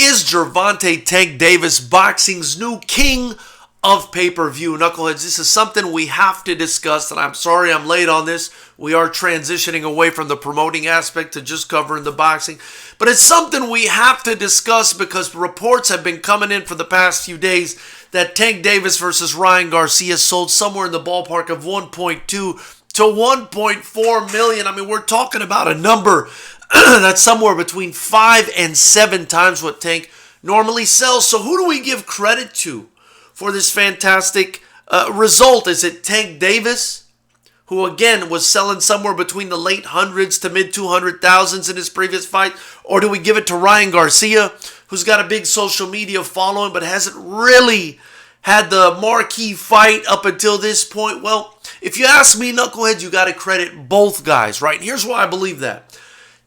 Is Gervonta Tank Davis boxing's new king of pay-per-view? Knuckleheads, this is something we have to discuss, and I'm sorry I'm late on this. We are transitioning away from the promoting aspect to just covering the boxing. But it's something we have to discuss because reports have been coming in for the past few days that Tank Davis versus Ryan Garcia sold somewhere in the ballpark of 1.2 to 1.4 million. I mean, we're talking about a number that's somewhere between 5 and 7 times what Tank normally sells. So who do we give credit to for this fantastic result? Is it Tank Davis, who again was selling somewhere between the late hundreds to mid 200,000s in his previous fight? Or do we give it to Ryan Garcia, who's got a big social media following but hasn't really had the marquee fight up until this point? Well, if you ask me, Knuckleheads, you got to credit both guys, right? And here's why I believe that.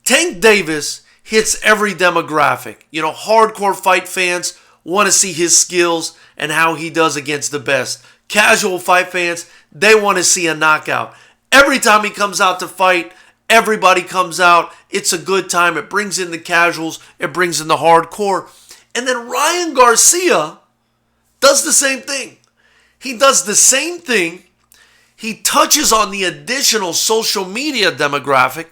Tank Davis hits every demographic. You know, hardcore fight fans want to see his skills and how he does against the best. Casual fight fans, they want to see a knockout. Every time he comes out to fight, everybody comes out. It's a good time. It brings in the casuals. It brings in the hardcore. And then Ryan Garcia does the same thing. He does the same thing. He touches on the additional social media demographic.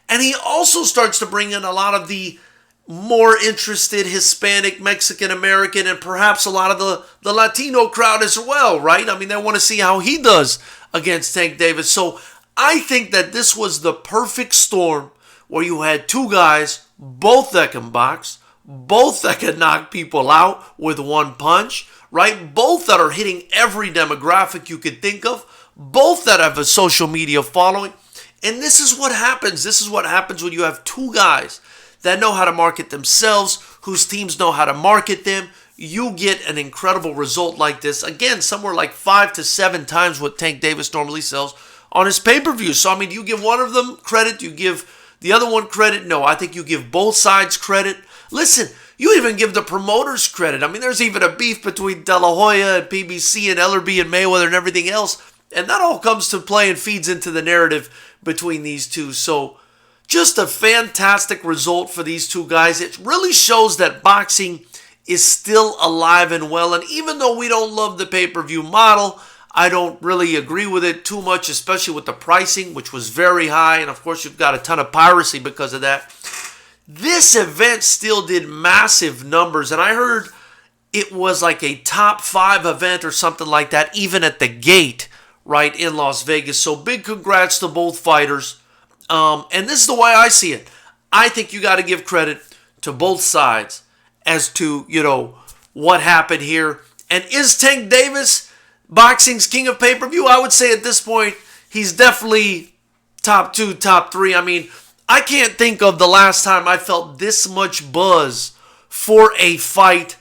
And he also starts to bring in a lot of the more interested Hispanic, Mexican American, and perhaps a lot of the Latino crowd as well, right? I mean, they want to see how he does against Tank Davis. So I think that this was the perfect storm where you had two guys, both that can box, both that can knock people out with one punch, right? Both that are hitting every demographic you could think of, both that have a social media following. And this is what happens. This is what happens when you have two guys that know how to market themselves, whose teams know how to market them. You get an incredible result like this. Again, somewhere like 5 to 7 times what Tank Davis normally sells on his pay-per-view. So, I mean, do you give one of them credit? Do you give the other one credit? No, I think you give both sides credit. Listen, you even give the promoters credit. I mean, there's even a beef between De La Hoya and PBC and Ellerby and Mayweather and everything else. And that all comes to play and feeds into the narrative between these two. So just a fantastic result for these two guys. It really shows that boxing is still alive and well. And even though we don't love the pay-per-view model, I don't really agree with it too much, especially with the pricing, which was very high. And of course, you've got a ton of piracy because of that. This event still did massive numbers. And I heard it was like a top 5 event or something like that, even at the gate, right, in Las Vegas. So big congrats to both fighters. And this is the way I see it. I think you got to give credit to both sides as to, you know, what happened here. And is Tank Davis boxing's king of pay-per-view? I would say at this point, he's definitely top 2, top 3. I mean, I can't think of the last time I felt this much buzz for a fight,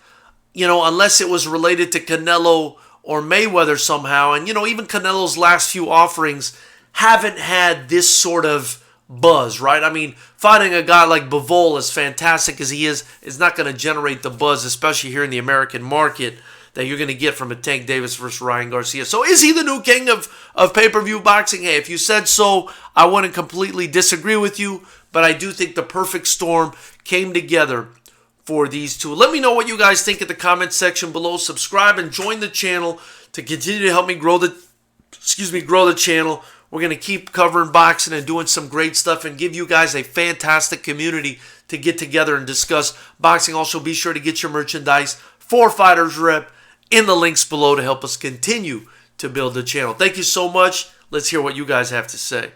you know, unless it was related to Canelo or Mayweather somehow. And, you know, even Canelo's last few offerings haven't had this sort of buzz, right? I mean, fighting a guy like Bivol, as fantastic as he is not going to generate the buzz, especially here in the American market, that you're going to get from a Tank Davis versus Ryan Garcia. So is he the new king of pay-per-view boxing? Hey, if you said so, I wouldn't completely disagree with you, but I do think the perfect storm came together for these two. Let me know what you guys think in the comment section below. Subscribe and join the channel to continue to help me grow the channel. We're going to keep covering boxing and doing some great stuff and give you guys a fantastic community to get together and discuss boxing. Also, be sure to get your merchandise for Fighters Rep in the links below to help us continue to build the channel. Thank you so much. Let's hear what you guys have to say.